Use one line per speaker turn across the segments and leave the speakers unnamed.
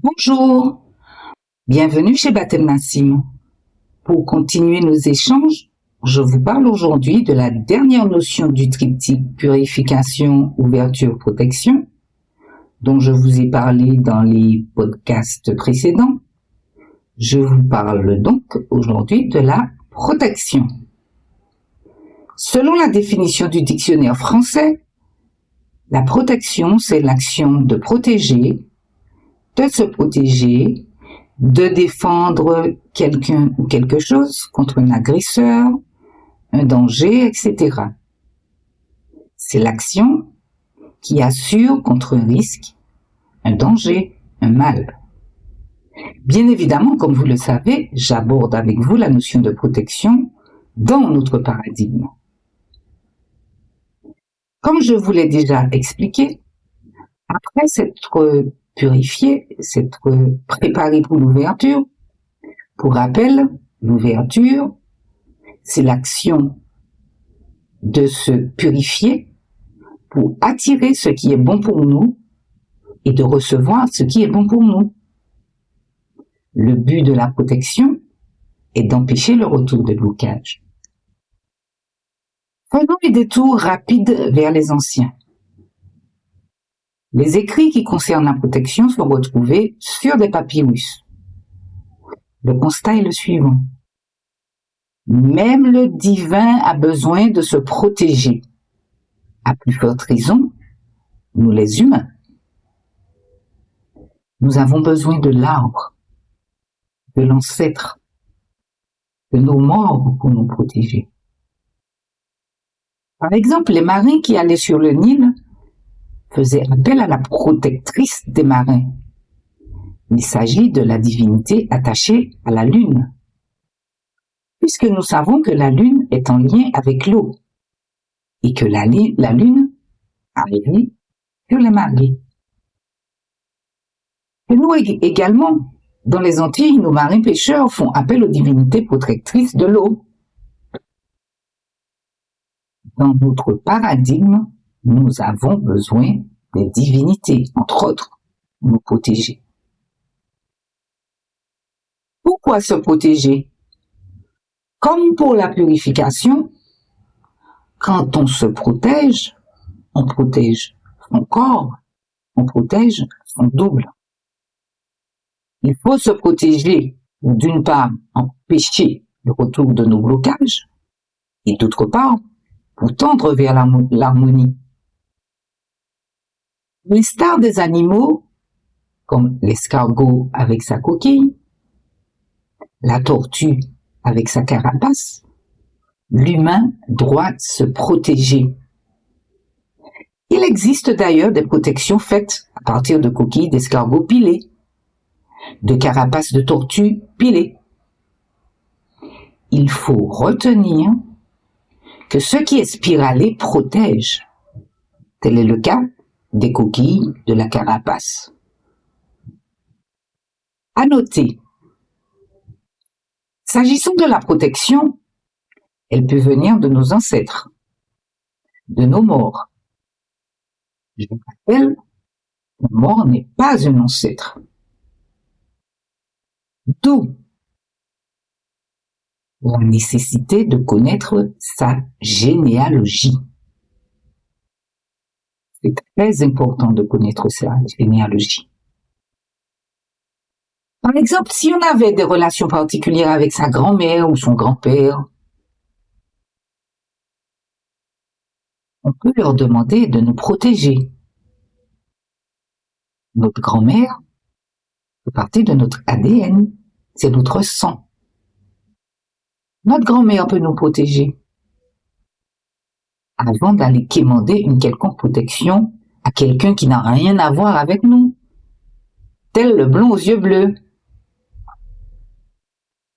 Bonjour, bienvenue chez Baptême Nassim. Pour continuer nos échanges, je vous parle aujourd'hui de la dernière notion du triptyque purification, ouverture, protection, dont je vous ai parlé dans les podcasts précédents. Je vous parle donc aujourd'hui de la protection. Selon la définition du dictionnaire français, la protection, c'est l'action de protéger, de se protéger, de défendre quelqu'un ou quelque chose contre un agresseur, un danger, etc. C'est l'action qui assure contre un risque, un danger, un mal. Bien évidemment, comme vous le savez, j'aborde avec vous la notion de protection dans notre paradigme. Comme je vous l'ai déjà expliqué, après s'être purifié, s'être préparé pour l'ouverture, pour rappel, l'ouverture, c'est l'action de se purifier pour attirer ce qui est bon pour nous et de recevoir ce qui est bon pour nous. Le but de la protection est d'empêcher le retour de blocage. Faisons les détours rapides vers les anciens. Les écrits qui concernent la protection sont retrouvés sur des papyrus. Le constat est le suivant. Même le divin a besoin de se protéger. À plus forte raison, nous les humains. Nous avons besoin de l'arbre, de l'ancêtre, de nos morts pour nous protéger. Par exemple, les marins qui allaient sur le Nil faisaient appel à la protectrice des marins. Il s'agit de la divinité attachée à la lune, puisque nous savons que la lune est en lien avec l'eau et que la lune arrive sur les marées. Et nous également, dans les Antilles, nos marins pêcheurs font appel aux divinités protectrices de l'eau. Dans notre paradigme, nous avons besoin des divinités, entre autres, pour nous protéger. Pourquoi se protéger? Comme pour la purification, quand on se protège, on protège son corps, on protège son double. Il faut se protéger, d'une part, empêcher le retour de nos blocages, et d'autre part, pour tendre vers l'harmonie. Les stars des animaux, comme l'escargot avec sa coquille, la tortue avec sa carapace, l'humain doit se protéger. Il existe d'ailleurs des protections faites à partir de coquilles d'escargot pilées, de carapaces de tortue pilées. Il faut retenir que ce qui est spiralé protège. Tel est le cas des coquilles de la carapace. À noter, s'agissant de la protection, elle peut venir de nos ancêtres, de nos morts. Je vous rappelle, le mort n'est pas un ancêtre. D'où la nécessité de connaître sa généalogie. C'est très important de connaître sa généalogie. Par exemple, si on avait des relations particulières avec sa grand-mère ou son grand-père, on peut leur demander de nous protéger. Notre grand-mère fait partie de notre ADN, c'est notre sang. Notre grand-mère peut nous protéger avant d'aller quémander une quelconque protection à quelqu'un qui n'a rien à voir avec nous, tel le blond aux yeux bleus.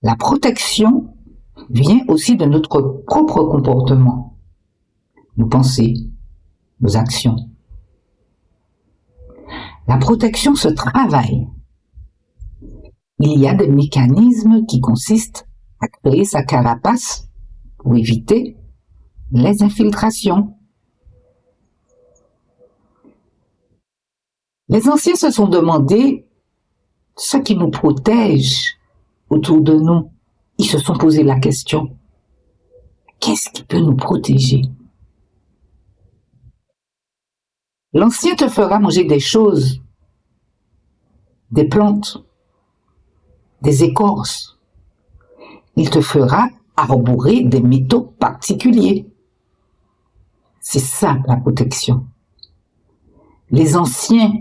La protection vient aussi de notre propre comportement, nos pensées, nos actions. La protection se travaille. Il y a des mécanismes qui consistent à créer sa carapace pour éviter les infiltrations. Les anciens se sont demandé ceux qui nous protègent autour de nous, ils se sont posé la question, qu'est-ce qui peut nous protéger? L'ancien te fera manger des choses, des plantes, des écorces. Il te fera arborer des métaux particuliers. C'est ça la protection. Les anciens,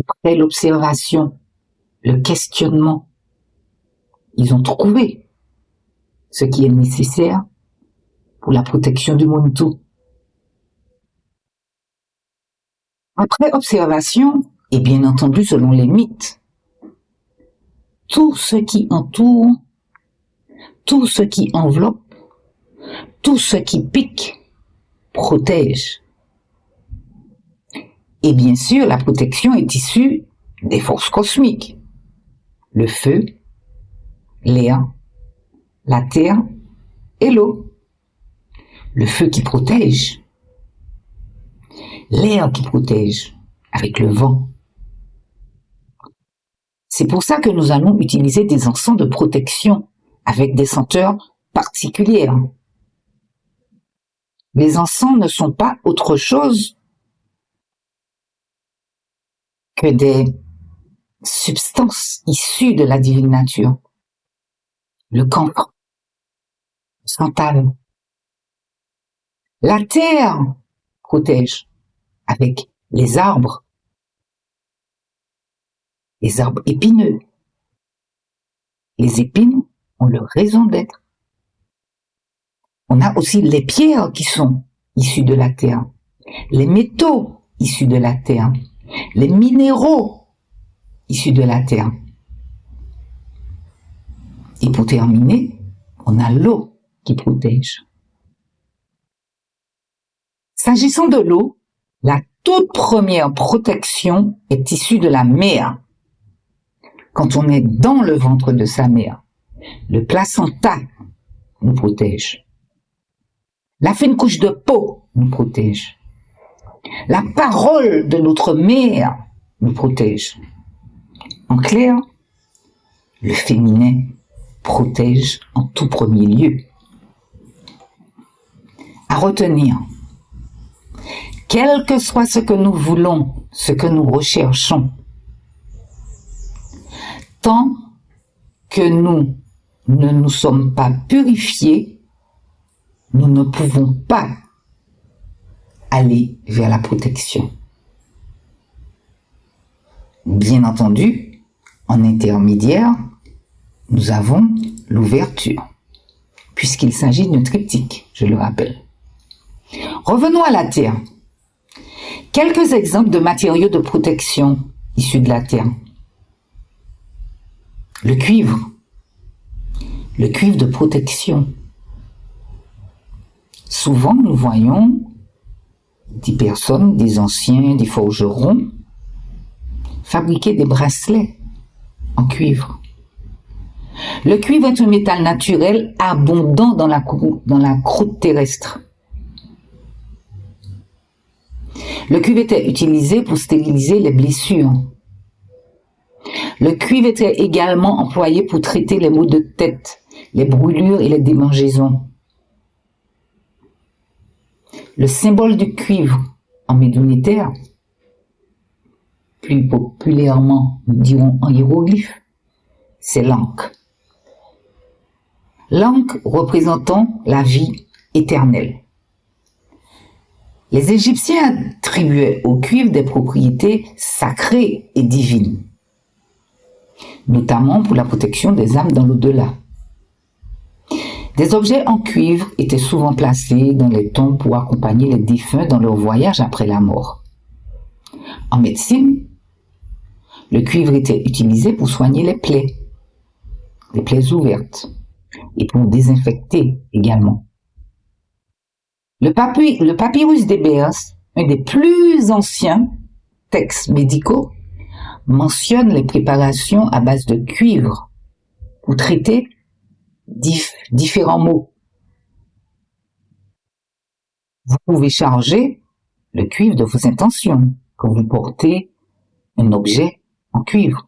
après l'observation, le questionnement, ils ont trouvé ce qui est nécessaire pour la protection du monde tout. Après observation, et bien entendu selon les mythes, tout ce qui entoure, tout ce qui enveloppe, tout ce qui pique, protège. Et bien sûr, la protection est issue des forces cosmiques. Le feu, l'air, la terre et l'eau. Le feu qui protège. L'air qui protège avec le vent. C'est pour ça que nous allons utiliser des encens de protection avec des senteurs particulières. Les encens ne sont pas autre chose que des substances issues de la divine nature. Le camphre, le santal. La terre protège avec les arbres épineux. Les épines ont leur raison d'être. On a aussi les pierres qui sont issues de la terre, les métaux issus de la terre, les minéraux issus de la terre. Et pour terminer, on a l'eau qui protège. S'agissant de l'eau, la toute première protection est issue de la mère. Quand on est dans le ventre de sa mère, le placenta nous protège. La fine couche de peau nous protège. La parole de notre mère nous protège. En clair, le féminin protège en tout premier lieu. À retenir, quel que soit ce que nous voulons, ce que nous recherchons, tant que nous ne nous sommes pas purifiés, nous ne pouvons pas aller vers la protection. Bien entendu, en intermédiaire, nous avons l'ouverture, puisqu'il s'agit d'un triptyque, je le rappelle. Revenons à la Terre. Quelques exemples de matériaux de protection issus de la Terre. Le cuivre de protection. Souvent, nous voyons des personnes, des anciens, des forgerons, fabriquer des bracelets en cuivre. Le cuivre est un métal naturel abondant dans la croûte terrestre. Le cuivre était utilisé pour stériliser les blessures. Le cuivre était également employé pour traiter les maux de tête, les brûlures et les démangeaisons. Le symbole du cuivre en médonitaire, plus populairement, nous dirons en hiéroglyphe, c'est l'ankh. L'ankh représentant la vie éternelle. Les Égyptiens attribuaient au cuivre des propriétés sacrées et divines, notamment pour la protection des âmes dans l'au-delà. Des objets en cuivre étaient souvent placés dans les tombes pour accompagner les défunts dans leur voyage après la mort. En médecine, le cuivre était utilisé pour soigner les plaies ouvertes, et pour désinfecter également. Le papyrus d'Hébéos, un des plus anciens textes médicaux, mentionne les préparations à base de cuivre pour traiter différents maux. Vous pouvez charger le cuivre de vos intentions quand vous portez un objet en cuivre.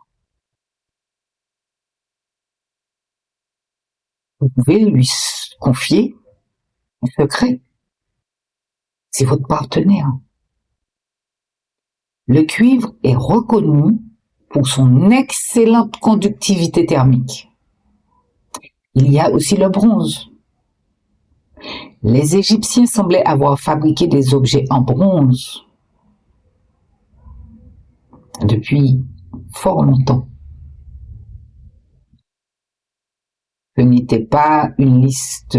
Vous pouvez lui confier un secret. C'est votre partenaire. Le cuivre est reconnu pour son excellente conductivité thermique. Il y a aussi le bronze. Les Égyptiens semblaient avoir fabriqué des objets en bronze depuis fort longtemps. Ce n'était pas une liste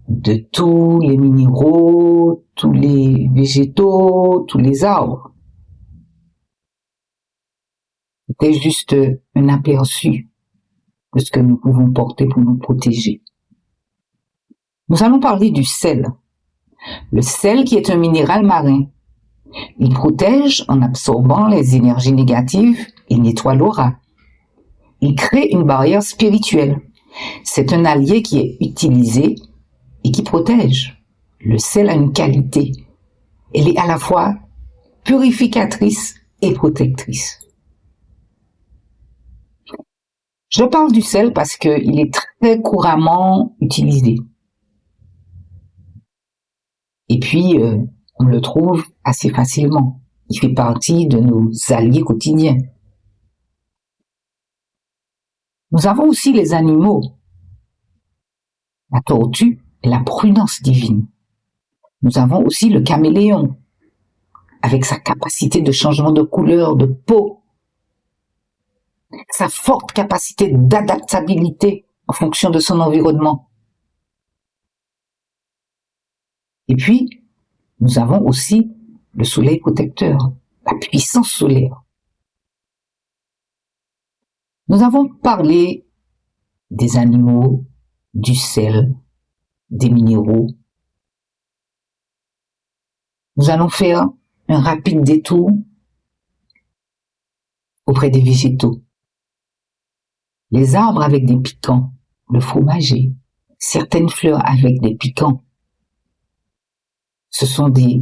de tous les minéraux, tous les végétaux, tous les arbres. C'était juste un aperçu de ce que nous pouvons porter pour nous protéger. Nous allons parler du sel. Le sel qui est un minéral marin. Il protège en absorbant les énergies négatives et nettoie l'aura. Il crée une barrière spirituelle. C'est un allié qui est utilisé et qui protège. Le sel a une qualité. Elle est à la fois purificatrice et protectrice. Je parle du sel parce qu'il est très couramment utilisé. Et puis, on le trouve assez facilement. Il fait partie de nos alliés quotidiens. Nous avons aussi les animaux, la tortue et la prudence divine. Nous avons aussi le caméléon, avec sa capacité de changement de couleur, de peau, sa forte capacité d'adaptabilité en fonction de son environnement. Et puis, nous avons aussi le soleil protecteur, la puissance solaire. Nous avons parlé des animaux, du sel, des minéraux. Nous allons faire un rapide détour auprès des végétaux. Les arbres avec des piquants, le fromager, certaines fleurs avec des piquants. Ce sont des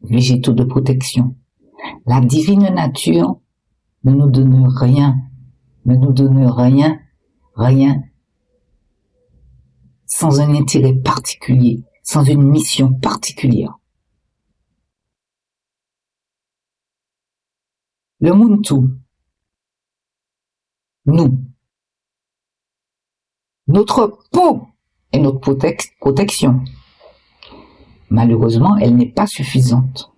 végétaux de protection. La divine nature ne nous donne rien, rien, sans un intérêt particulier, sans une mission particulière. Le Muntu, nous, notre peau est notre protection. Malheureusement, elle n'est pas suffisante.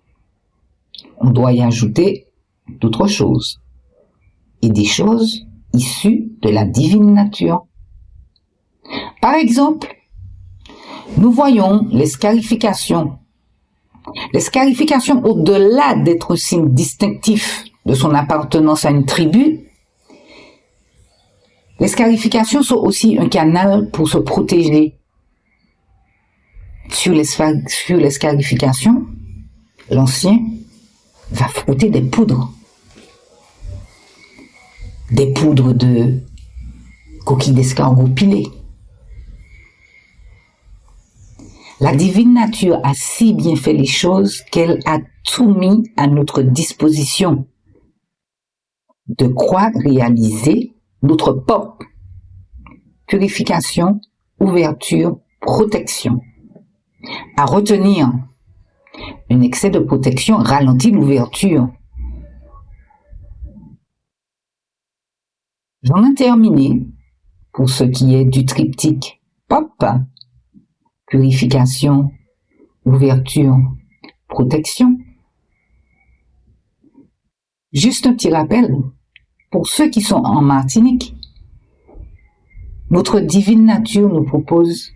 On doit y ajouter d'autres choses, et des choses issues de la divine nature. Par exemple, nous voyons les scarifications. Les scarifications, au-delà d'être un signe distinctif de son appartenance à une tribu, les scarifications sont aussi un canal pour se protéger. Sur les scarifications, l'ancien va frotter des poudres de coquilles d'escargot pilées. La divine nature a si bien fait les choses qu'elle a tout mis à notre disposition de quoi réaliser notre POP. Purification, ouverture, protection. À retenir, un excès de protection ralentit l'ouverture. J'en ai terminé pour ce qui est du triptyque POP. Purification, ouverture, protection. Juste un petit rappel, pour ceux qui sont en Martinique, notre divine nature nous propose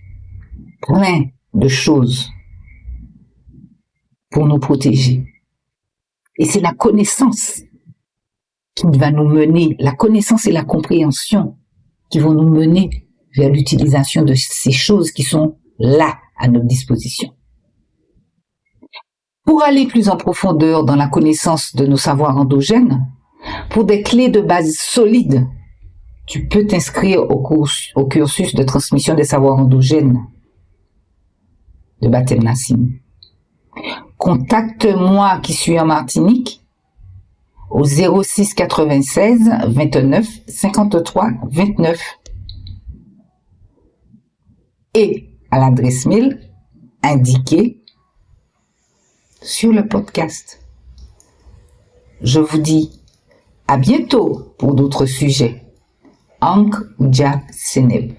plein de choses pour nous protéger. Et c'est la connaissance qui va nous mener, la connaissance et la compréhension qui vont nous mener vers l'utilisation de ces choses qui sont là à notre disposition. Pour aller plus en profondeur dans la connaissance de nos savoirs endogènes, pour des clés de base solides, tu peux t'inscrire au cursus de transmission des savoirs endogènes de Batem Nassim. Contacte-moi qui suis en Martinique au 06 96 29 53 29 et à l'adresse mail indiquée sur le podcast. Je vous dis à bientôt pour d'autres sujets. Ankh Udja Seneb.